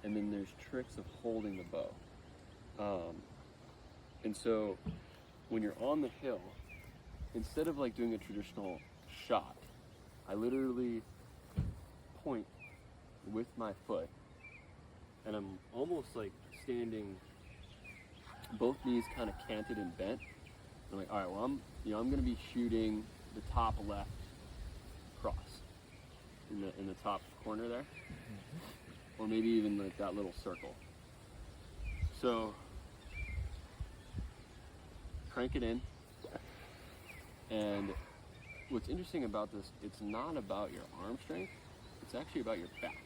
and then there's tricks of holding the bow. And so when you're on the hill, instead of like doing a traditional shot, I literally point with my foot, and I'm almost like standing, both knees kind of canted and bent. I'm like, all right, well, I'm going to be shooting the top left cross in the top corner there, or maybe even like that little circle. So crank it in, and what's interesting about this, it's not about your arm strength, it's actually about your back.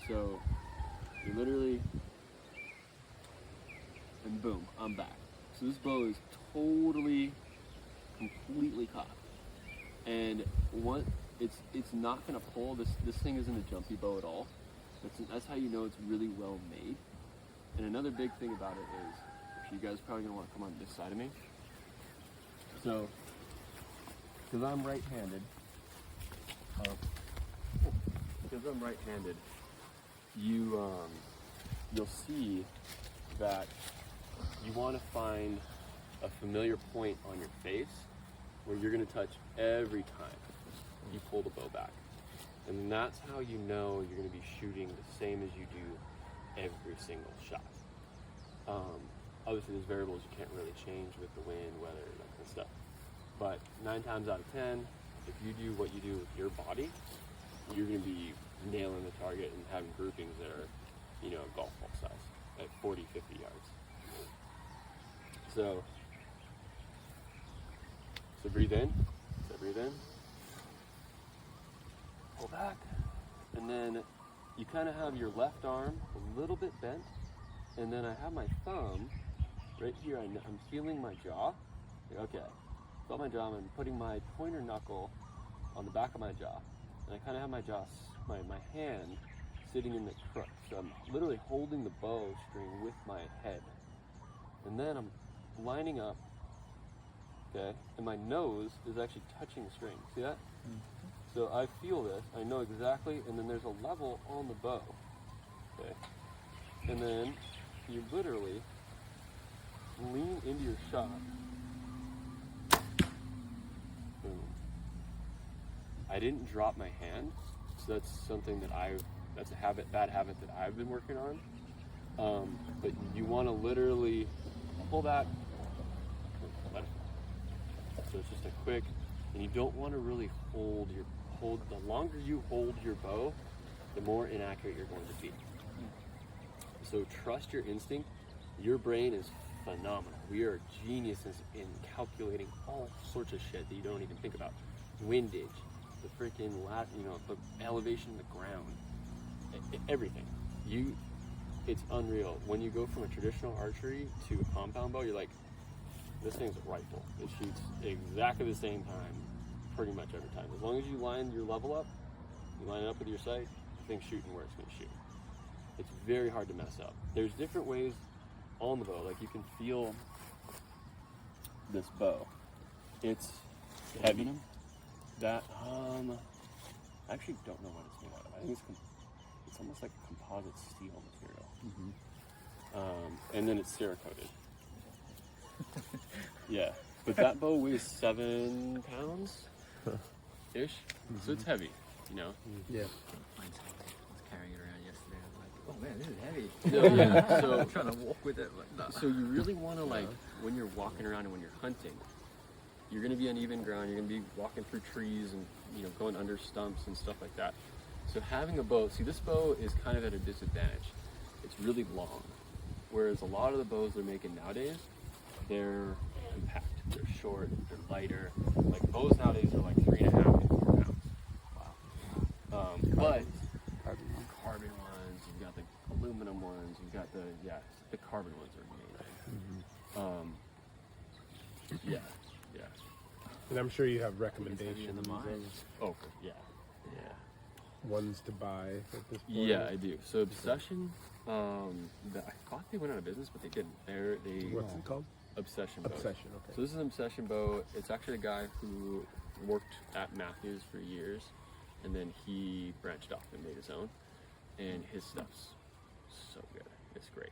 So you literally, and boom, I'm back. So this bow is totally, completely cocked, and it's not gonna pull. This thing isn't a jumpy bow at all. That's how you know it's really well made. And another big thing about it is, you guys are probably gonna want to come on this side of me. So, because I'm right-handed, you'll see that you want to find a familiar point on your face where you're going to touch every time you pull the bow back. And that's how you know you're going to be shooting the same as you do every single shot. Obviously there's variables you can't really change with the wind, weather, that kind of stuff. But 9 times out of 10, if you do what you do with your body, you're going to be nailing the target and having groupings that are, golf ball size at 40, 50 yards. So breathe in, pull back, and then you kind of have your left arm a little bit bent, and then I have my thumb right here. I'm feeling my jaw. Okay, felt my jaw. I'm putting my pointer knuckle on the back of my jaw, and I kind of have my jaw, my hand sitting in the crook. So I'm literally holding the bow string with my head, and then I'm lining up. Okay, and my nose is actually touching the string. See that? Mm-hmm. So I feel this. I know exactly, and then there's a level on the bow. Okay, and then you literally lean into your shot. Boom. I didn't drop my hand, so that's something that that's a bad habit that I've been working on. But you want to literally pull that, let it. So it's just a quick, and you don't want to really hold. The longer you hold your bow, the more inaccurate you're going to be. So trust your instinct. Your brain is phenomenal. We are geniuses in calculating all sorts of shit that you don't even think about. Windage, the freaking the elevation of the ground, everything. It's unreal. When you go from a traditional archery to a compound bow, you're like, this thing's a rifle. It shoots exactly the same time, pretty much every time. As long as you line your level up, you line it up with your sight, the thing's shooting where it's going to shoot. It's very hard to mess up. There's different ways on the bow. Like you can feel this bow. It's heavy. That I actually don't know what it's made out of. I think it's almost like a composite steel material. Mm-hmm. And then it's Cerakoted. Yeah, but that bow weighs 7 pounds ish, so it's heavy, Yeah. Mine's heavy. I was carrying it around yesterday. I was like, oh man, this is heavy. Yeah. So I'm trying to walk with it. So you really want to when you're walking around and when you're hunting, you're going to be on even ground. You're going to be walking through trees and going under stumps and stuff like that. So having a bow, see, this bow is kind of at a disadvantage. It's really long, whereas a lot of the bows they're making nowadays, they're compact, they're short, they're lighter. Like bows nowadays are like 3.5 to 4 pounds. Wow. But carbon ones, you've got the aluminum ones, you've got the carbon ones are amazing. Mm-hmm. Yeah. And I'm sure you have recommendations. Oh, yeah. Ones to buy at this point. Yeah, I do. So Obsession, I thought they went out of business, but they didn't. What's it called? Obsession bow. Obsession, okay. So this is an Obsession bow. It's actually a guy who worked at Matthews for years, and then he branched off and made his own. And his stuff's great.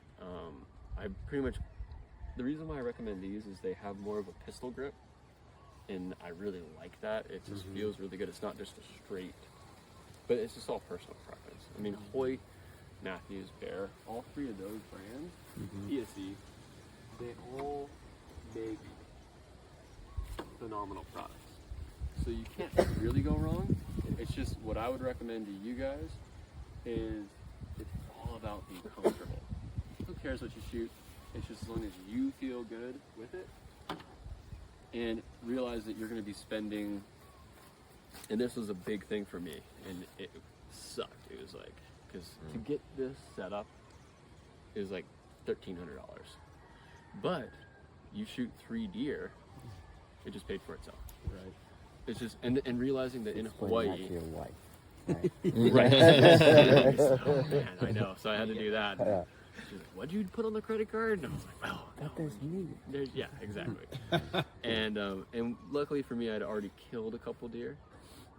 I pretty much, the reason why I recommend these is they have more of a pistol grip, and I really like that. It just feels really good. It's not just a straight, but it's just all personal preference. I mean, Hoyt, Matthews, Bear, all three of those brands, ESE, they all make phenomenal products. So you can't really go wrong. It's just what I would recommend to you guys is it's all about being comfortable. Who cares what you shoot? It's just as long as you feel good with it, and realize that you're going to be spending, and this was a big thing for me, and it sucked. It was like, because to get this set up is like $1,300, but you shoot 3 deer, it just paid for itself. Right. It's just, and realizing that in Hawaii, Explain that to your wife. Right. right? Oh man, I know. So I had to do that. Yeah. She's like, "What'd you put on the credit card?" And I was like, "Oh, That does me. yeah, exactly." And luckily for me, I'd already killed a couple deer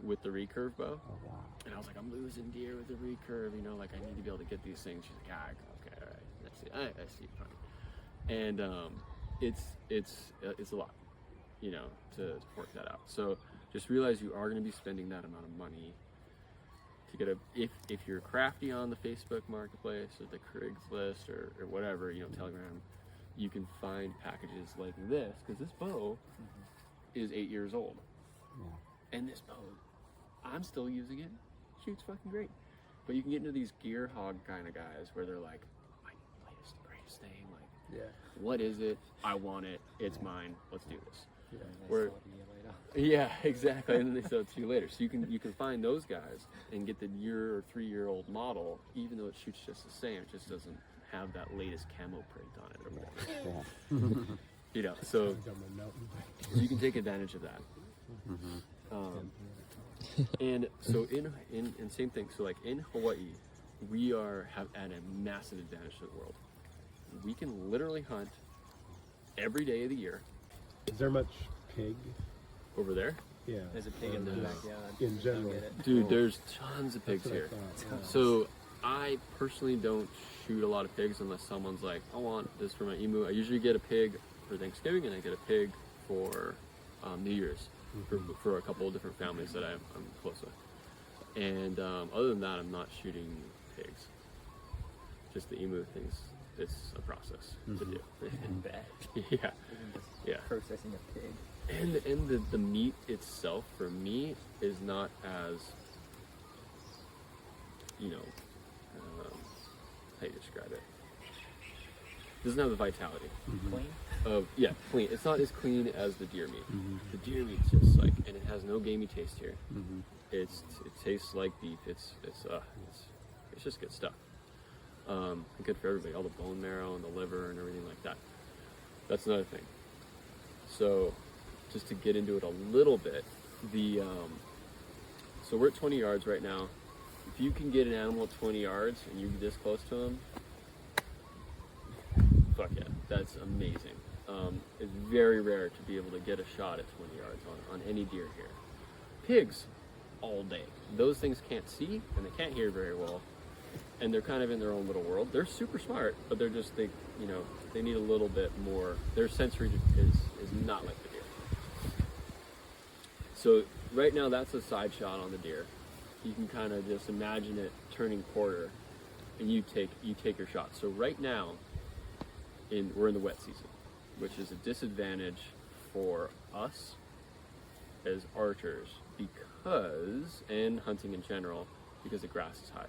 with the recurve bow, Oh wow. and I was like, "I'm losing deer with the recurve. You know, like I need to be able to get these things." She's like, "Okay, all right, that's it. I see, fine." And it's a lot, you know, to work that out. So just realize you are going to be spending that amount of money to get if you're crafty on the Facebook marketplace or the Craigslist or whatever, you know, Telegram, you can find packages like this, because this bow is 8 years old. Yeah. And this bow, I'm still using it, shoots fucking great. But you can get into these gear hog kind of guys where they're like, my latest and greatest thing, like, Yeah. what is it? I want it. It's mine. Let's do this. Yeah. Where, yeah, exactly. And then they sell it to you later. So you can find those guys and get the year or 3-year-old model, even though it shoots just the same. It just doesn't have that latest camo print on it or whatever. Yeah. You know, so I got my note. you can take advantage of that. And so in same thing. So like in Hawaii, we have at a massive advantage to the world. We can literally hunt every day of the year. Is there much pig? Over there, Yeah. There's a pig in the backyard. In general. Get it? dude, there's tons of pigs That's what I here. thought, yeah. So I personally don't shoot a lot of pigs unless someone's like, I want this for my emu. I usually get a pig for Thanksgiving and I get a pig for New Year's for a couple of different families that I'm close with. And other than that, I'm not shooting pigs. Just the emu things. It's a process to do. Bad. Yeah, Even just yeah. processing a pig. And the meat itself for me is not as, you know, how do you describe it? Doesn't have the vitality Clean. of, yeah, clean. It's not as clean as the deer meat. The deer meat's just like, and it has no gamey taste here. It tastes like beef. It's just good stuff. And good for everybody. All the bone marrow and the liver and everything like that. That's another thing. So, just to get into it a little bit, so we're at 20 yards right now. If you can get an animal at 20 yards and you're this close to him, fuck yeah, that's amazing. It's very rare to be able to get a shot at 20 yards on any deer here. Pigs, all day. Those things can't see and they can't hear very well, and they're kind of in their own little world. They're super smart, but they're just, they need a little bit more. Their sensory is not like the deer. So right now that's a side shot on the deer. You can kind of just imagine it turning quarter, and you take your shot. So right now, we're in the wet season, which is a disadvantage for us as archers and hunting in general, because the grass is high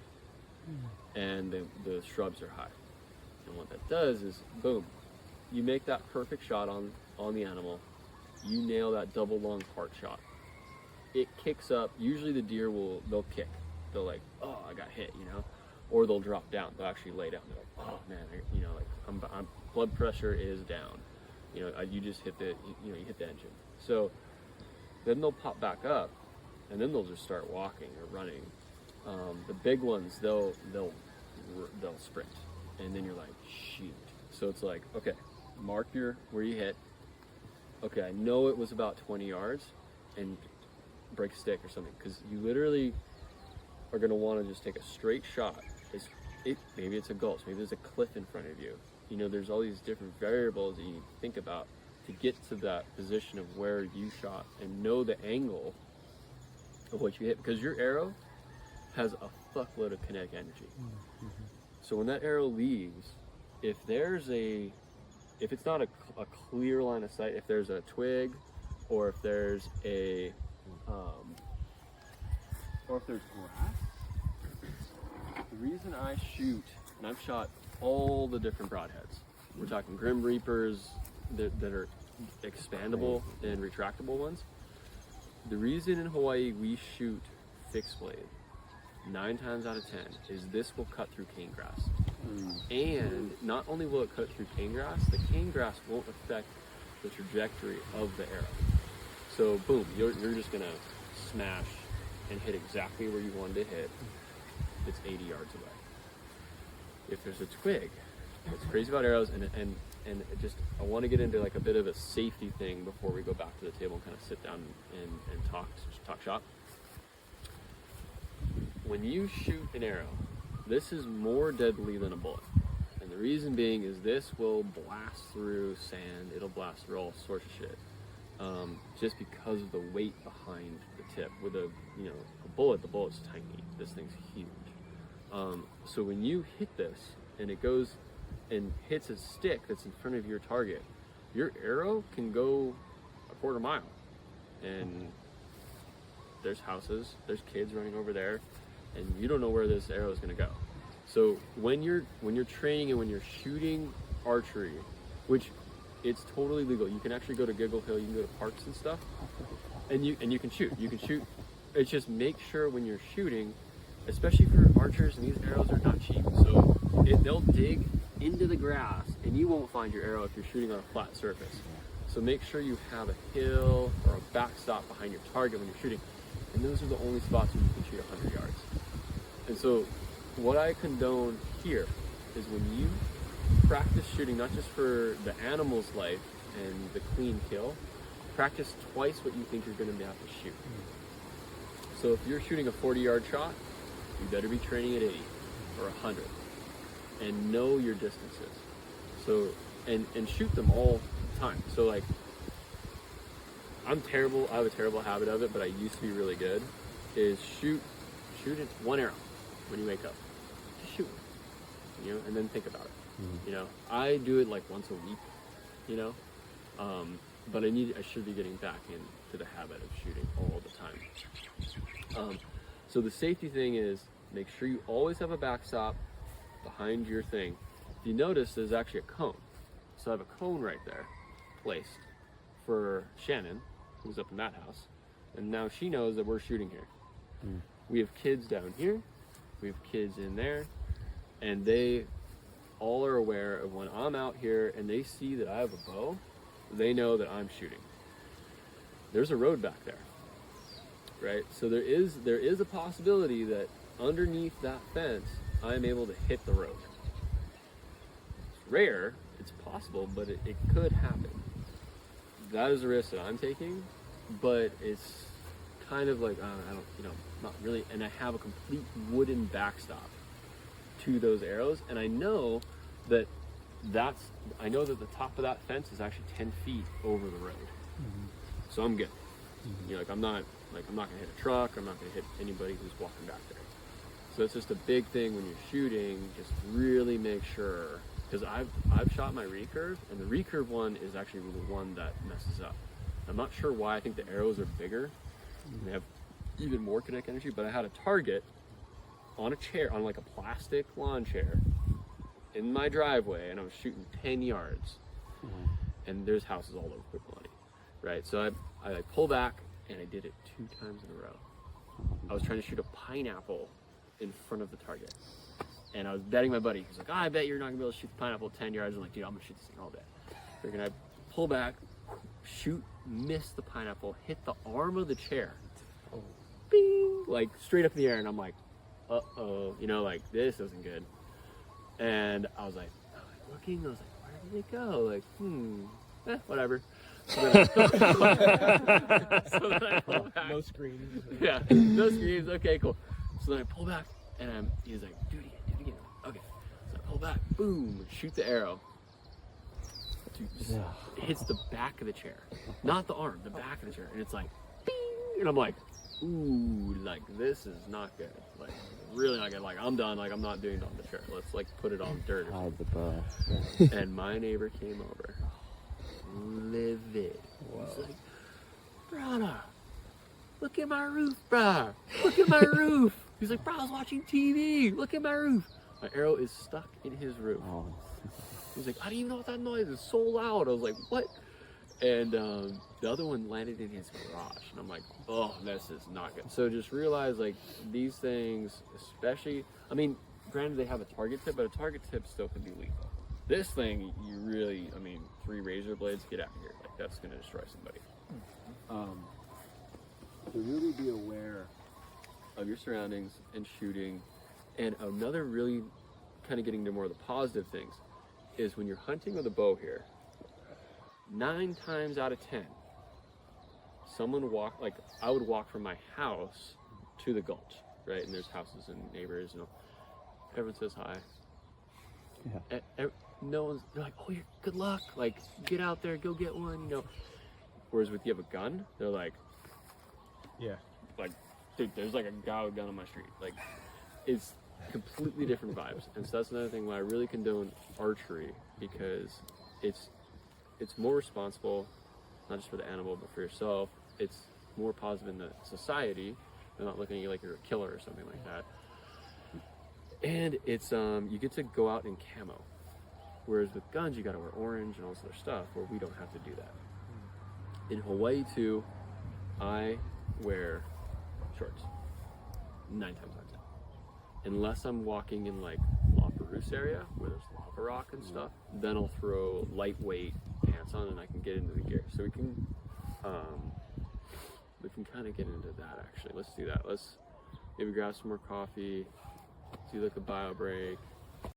and the shrubs are high. And what that does is, boom, you make that perfect shot on the animal. You nail that double long part shot. It kicks up. Usually the deer they'll kick. They'll like, oh, I got hit, or they'll drop down. They'll actually lay down. They're like, oh man, I'm blood pressure is down. You just hit you hit the engine. So then they'll pop back up, and then they'll just start walking or running. The big ones, they'll sprint, and then you're like, shoot. So it's like, okay, mark where you hit. Okay, I know it was about 20 yards, and break a stick or something, because you literally are going to want to just take a straight shot as maybe it's a gulch, maybe there's a cliff in front of you. You know, there's all these different variables that you need to think about to get to that position of where you shot and know the angle of what you hit, because your arrow has a fuckload of kinetic energy. So when that arrow leaves, if it's not a clear line of sight, if there's a twig, or if there's or if there's grass, the reason I shoot, and I've shot all the different broadheads. We're talking Grim Reapers that are expandable and retractable ones. The reason in Hawaii we shoot fixed blade 9 times out of 10 is this will cut through cane grass. And not only will it cut through cane grass, the cane grass won't affect the trajectory of the arrow. So boom, you're just gonna smash and hit exactly where you wanted to hit. It's 80 yards away. If there's a twig, what's crazy about arrows, and it just, I want to get into like a bit of a safety thing before we go back to the table and kind of sit down and talk shop. When you shoot an arrow, this is more deadly than a bullet. And the reason being is this will blast through sand, it'll blast through all sorts of shit. Just because of the weight behind the tip. With a bullet, the bullet's tiny. This thing's huge. So when you hit this and it goes and hits a stick that's in front of your target, your arrow can go a quarter mile. And there's houses, there's kids running over there, and you don't know where this arrow is going to go. So when you're training and when you're shooting archery, which it's totally legal. You can actually go to Giggle Hill, you can go to parks and stuff, and you can shoot. You can shoot. It's just make sure when you're shooting, especially for archers, and these arrows are not cheap. So they'll dig into the grass, and you won't find your arrow if you're shooting on a flat surface. So make sure you have a hill or a backstop behind your target when you're shooting, and those are the only spots where you can shoot 100 yards. And so what I condone here is when you practice shooting, not just for the animal's life and the clean kill, practice twice what you think you're going to have to shoot. So if you're shooting a 40-yard shot, you better be training at 80 or 100 and know your distances. So and shoot them all the time. So like, I'm terrible, I have a terrible habit of it, but I used to be really good, is shoot it one arrow when you wake up. Just shoot one, and then think about it. I do it like once a week, but I should be getting back into the habit of shooting all the time. So the safety thing is make sure you always have a backstop behind your thing. If you notice, there's actually a cone. So I have a cone right there placed for Shannon, who's up in that house, and now she knows that we're shooting here. We have kids down here, we have kids in there, and they all are aware of when I'm out here and they see that I have a bow, they know that I'm shooting. There's a road back there, right? So there is a possibility that underneath that fence, I'm able to hit the road. It's rare, it's possible, but it could happen. That is a risk that I'm taking, but it's kind of like, not really, and I have a complete wooden backstop to those arrows, and I know that the top of that fence is actually 10 feet over the road. So I'm good. I'm not gonna hit a truck, I'm not gonna hit anybody who's walking back there. So it's just a big thing when you're shooting, just really make sure, because I've shot my recurve, and the recurve one is actually the one that messes up. I'm not sure why. I think the arrows are bigger and they have even more kinetic energy, but I had a target on a chair, on like a plastic lawn chair in my driveway, and I was shooting 10 yards, and there's houses all over the bloody, right? So I pull back, and I did it 2 times in a row. I was trying to shoot a pineapple in front of the target, and I was betting my buddy. He's like, I bet you're not gonna be able to shoot the pineapple 10 yards. I'm like, dude, I'm gonna shoot this thing all day. Freaking, I pull back, shoot, miss the pineapple, hit the arm of the chair, bing, like straight up in the air, and I'm like, uh-oh, like this isn't good. And I was like looking, I was like, where did it go? Like, whatever. So then I pull back. No screens. Yeah, no screens. Okay, cool. So then I pull back, and he's like, do it again. Okay. boom, shoot the arrow. Dude, just hits the back of the chair, not the arm, the back of the chair, and it's like, bing, and I'm like, ooh, like this is not good, like really not good. Like I'm done. Like I'm not doing it on the chair. Let's like put it on dirt. Or Hide the bow. and my neighbor came over, livid. He's like, brother, look at my roof, bro. Look at my roof. He's like, bro, I was watching TV. Look at my roof. My arrow is stuck in his roof. Oh. He's like, I don't even know what that noise is. So loud. I was like, what? And the other one landed in his garage. And I'm like, oh, this is not good. So just realize, like, these things, especially, I mean, granted they have a target tip, but a target tip still can be lethal. This thing, you really, I mean, 3 razor blades, get out of here. Like, that's going to destroy somebody. To really be aware of your surroundings and shooting. And another really kind of getting to more of the positive things is when you're hunting with a bow here, 9 times out of 10, someone like I would walk from my house to the gulch, right? And there's houses and neighbors, and everyone says hi. Yeah. No one's, they're like, oh, good luck. Like, get out there, go get one, you know. Whereas with you have a gun, they're like, Yeah. like, dude, there's like a guy with a gun on my street. Like, it's completely different vibes. And so that's another thing why I really condone archery, because it's more responsible, not just for the animal, but for yourself. It's more positive in the society. They're not looking at you like you're a killer or something like that. And it's, you get to go out in camo. Whereas with guns, you gotta wear orange and all this other stuff, where we don't have to do that. In Hawaii too, I wear shorts 9 times out of 10. Unless I'm walking in like La Perouse area where there's lava rock and stuff, then I'll throw lightweight pants on and I can get into the gear. So we can kind of get into that actually. Let's do that. Let's maybe grab some more coffee, do like a bio break.